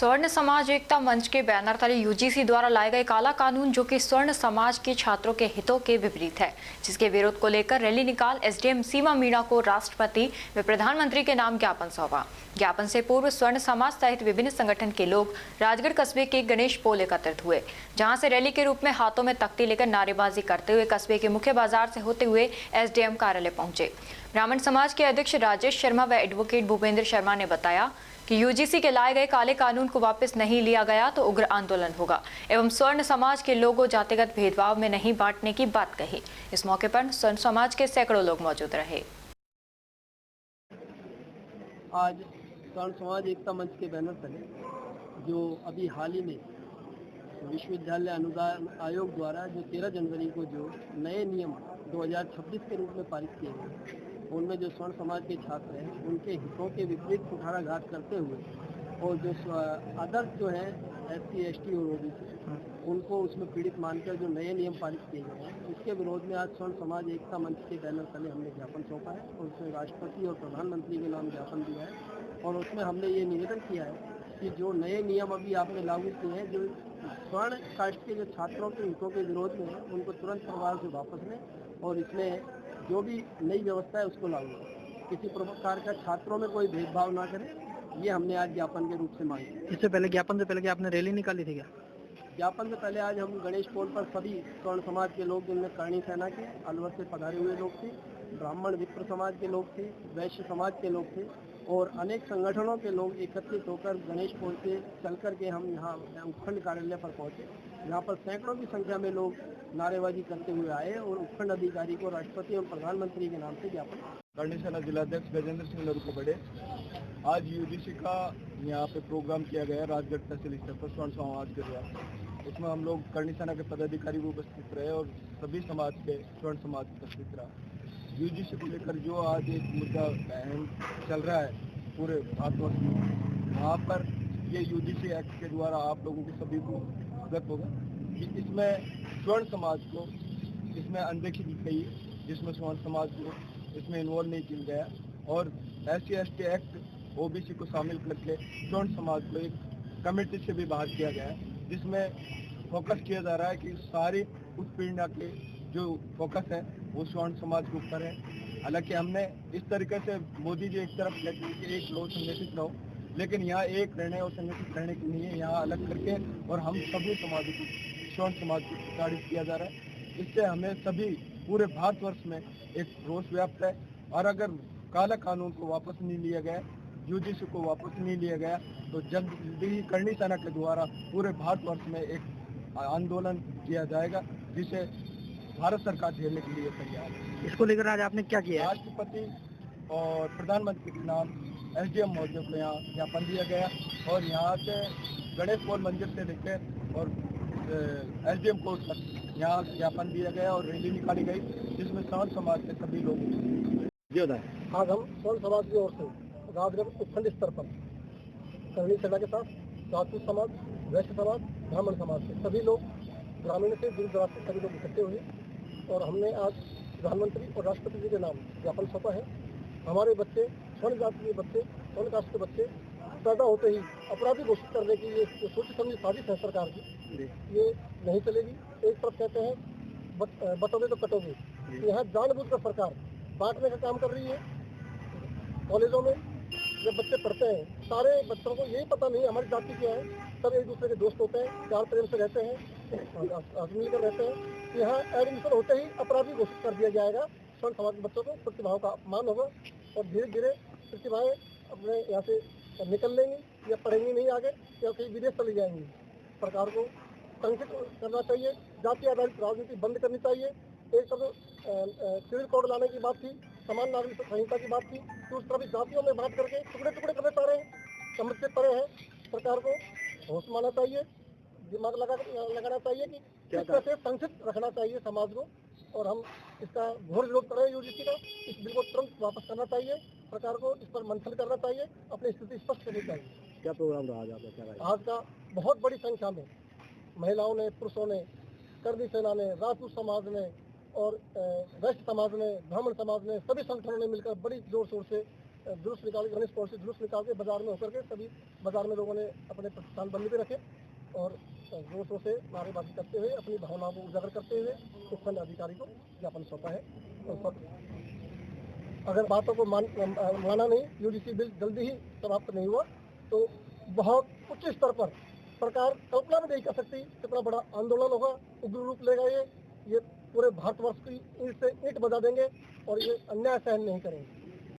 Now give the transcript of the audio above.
स्वर्ण समाज एकता मंच के बैनर तले यूजीसी द्वारा लाए गए काला कानून जो कि स्वर्ण समाज के छात्रों के हितों के विपरीत है, जिसके विरोध को लेकर रैली निकाल एसडीएम सीमा मीणा को राष्ट्रपति व प्रधानमंत्री के नाम ज्ञापन सौंपा। ज्ञापन से पूर्व स्वर्ण समाज सहित विभिन्न संगठन के लोग राजगढ़ कस्बे के गणेश पोल एकत्रित हुए, जहां से रैली के रूप में हाथों में तख्ती लेकर नारेबाजी करते हुए कस्बे के मुख्य बाजार से होते हुए एसडीएम कार्यालय पहुंचे। ब्राह्मण समाज के अध्यक्ष राजेश शर्मा व एडवोकेट भूपेंद्र शर्मा ने बताया कि यूजीसी के लाए गए काले कानून को वापस नहीं लिया गया तो उग्र आंदोलन होगा एवं स्वर्ण समाज के लोगों जातिगत भेदभाव में नहीं बांटने की बात कही। इस मौके पर स्वर्ण समाज के सैकड़ों लोग मौजूद रहे। आज स्वर्ण समाज एकता मंच के बैनर तले जो अभी हाल ही में विश्वविद्यालय अनुदान आयोग द्वारा जो 13 जनवरी को जो नए नियम 2026 के रूप में पारित किए गए, उनमें जो स्वर्ण समाज के छात्र हैं उनके हितों के विपरीत कुठाराघात करते हुए और जो अदर जो है SC ST और OBC उनको उसमें पीड़ित मानकर जो नए नियम पारित किए गए हैं, इसके विरोध में आज स्वर्ण समाज एकता मंच के बैनर तले हमने ज्ञापन सौंपा है और उसमें राष्ट्रपति और प्रधानमंत्री के नाम ज्ञापन दिया है और उसमें हमने ये निवेदन किया है कि जो नए नियम अभी आपने लागू किए हैं जो स्वर्ण कास्ट के जो छात्रों के हितों के विरोध में है उनको तुरंत प्रभाव से वापस लें और इसमें जो भी नई व्यवस्था है उसको लागू करें। किसी प्रकार का छात्रों में कोई भेदभाव ना करें, ये हमने आज ज्ञापन के रूप से मांगी। इससे पहले ज्ञापन से पहले कि आपने रैली निकाली थी क्या? ज्ञापन से पहले आज हम गणेश पोल पर सभी स्वर्ण समाज के लोग, जिनमें करणी सेना के अलवर से पधारे हुए लोग थे, ब्राह्मण विप्र समाज के लोग थे, वैश्य समाज के लोग थे और अनेक संगठनों के लोग एकत्रित होकर गणेश पोल से चल करके हम यहाँ उपखंड कार्यालय पर पहुँचे। यहाँ पर सैकड़ों की संख्या में लोग नारेबाजी करते हुए आए और उपखंड अधिकारी को राष्ट्रपति और प्रधानमंत्री के नाम से ज्ञापन। करणी सेना जिलाध्यक्ष गजेंद्र सिंह नरुकोबड़े। आज यूजीसी का यहाँ पे प्रोग्राम किया गया राजगढ़ तहसील स्तर पर स्वर्ण समाज के द्वारा। उसमें हम लोग करणी सेना के पदाधिकारी भी उपस्थित रहे और सभी समाज के स्वर्ण समाज उपस्थित रहा। यूजीसी को लेकर जो आज एक मुद्दा अहम चल रहा है पूरे भारतवर्ष में, वहाँ पर ये यूजीसी एक्ट के द्वारा आप लोगों के सभी को अवगत होगा कि इसमें स्वर्ण समाज को इसमें अनदेखी की गई, जिसमें स्वर्ण समाज को इसमें इन्वॉल्व नहीं किया गया और SC ST एक्ट OBC को शामिल करके स्वर्ण समाज को एक कमेटी से भी बाहर किया गया है, जिसमें फोकस किया जा रहा है कि सारी उत्पीड़ना के जो फोकस है वो स्वर्ण समाज के ऊपर है। हालांकि हमने इस तरीके से मोदी जी एक तरफ कहते हैं कि एक लोग संगठित रहो, लेकिन यहाँ एक रहने और संगठित रहने के लिए यहाँ अलग करके और हम सभी समाज को स्वर्ण समाज को प्रताड़ित किया जा रहा है। इससे हमें सभी पूरे भारतवर्ष में एक रोष व्याप्त है और अगर काला कानून को वापस नहीं लिया गया, यूजीसी को वापस नहीं लिया गया, तो जल्द ही करणी सेना के द्वारा पूरे भारतवर्ष में एक आंदोलन किया जाएगा, जिसे भारत सरकार झेलने के लिए तैयार है। इसको लेकर आज आपने क्या किया? राष्ट्रपति और प्रधानमंत्री के नाम SDM महोदय को यहाँ ज्ञापन दिया गया और यहाँ से गणेश पोल मंदिर से लेकर और SDM कोर्ट तक यहाँ ज्ञापन दिया गया और रैली निकाली गई, जिसमें स्वर्ण समाज के सभी लोग आज हम स्वर्ण समाज की ओर से राजगढ़ उपखंड स्तर पर करणी सेना के साथ राजपूत समाज, वैश्य समाज, ब्राह्मण समाज के सभी लोग, ग्रामीण से दूर दराज से सभी लोग इकट्ठे हुए और हमने आज प्रधानमंत्री और राष्ट्रपति जी के नाम ज्ञापन सौंपा है। हमारे बच्चे, स्वर्ण जाति के बच्चे, स्वर्ण कास्ट के बच्चे पैदा होते ही अपराधी घोषित करने की ये सोची समझी साजिश है सरकार की, ये नहीं चलेगी। एक तरफ कहते हैं बटोगे तो कटोगे, यहाँ जानबूझकर सरकार बांटने का काम कर रही है। कॉलेजों में जब बच्चे पढ़ते हैं, सारे बच्चों को यही पता नहीं हमारी जाति क्या है, सब एक दूसरे के दोस्त होते हैं, प्यार प्रेम से रहते हैं, मिलकर रहते हैं। यहाँ एडमिशन होते ही अपराधी घोषित कर दिया जाएगा। स्वर्ण समाज के बच्चों को प्रतिभाओं का अपमान होगा और धीरे धीरे प्रतिभाएं अपने यहाँ से निकल लेंगी या पढ़ेंगी नहीं आगे या कहीं विदेश चली जाएंगी। सरकार को संरक्षित करना चाहिए, जाति आधारित राजनीति बंद करनी चाहिए। एक तरफ सिविल कोड लाने की बात थी, समान नागरिक संहिता की बात थी, दूसरी तरफ जातियों में बात करके टुकड़े टुकड़े करने पा रहे हैं, समझते पड़े हैं। सरकार को होश मानना चाहिए, दिमाग लगाना चाहिए कि किस तरह से संरक्षित रखना चाहिए समाज को और हम इसका घोर विरोध कर रहे हैं। यूजीसी का इस बिल को तुरंत वापस करना चाहिए, सरकार को इस पर मंथन करना चाहिए, अपनी स्थिति स्पष्ट करनी चाहिए। क्या प्रोग्राम रहा आज का बहुत बड़ी संख्या में महिलाओं ने, पुरुषों ने, करणी सेना ने, राजपूत समाज ने और वैश्य समाज ने, ब्राह्मण समाज ने, सभी संगठनों ने मिलकर बड़ी जोर शोर से जुलूस निकाल के, गणेश पॉलिसी जुलूस निकाल के बाजार में होकर के सभी बाजार में लोगों ने अपने प्रतिष्ठान बंदी पे रखे और जोशों से नारेबाजी करते हुए अपनी भावनाओं को उजागर करते हुए उपखंड अधिकारी को ज्ञापन सौंपा है। और अगर बातों को माना नहीं, यूजीसी बिल जल्दी ही समाप्त नहीं हुआ तो बहुत उच्च स्तर पर सरकार कल्पना भी नहीं कर सकती कितना बड़ा आंदोलन होगा, उग्र रूप लेगा ये पूरे भारतवर्ष की ईंट से ईंट बजा देंगे और ये अन्याय सहन नहीं करेंगे।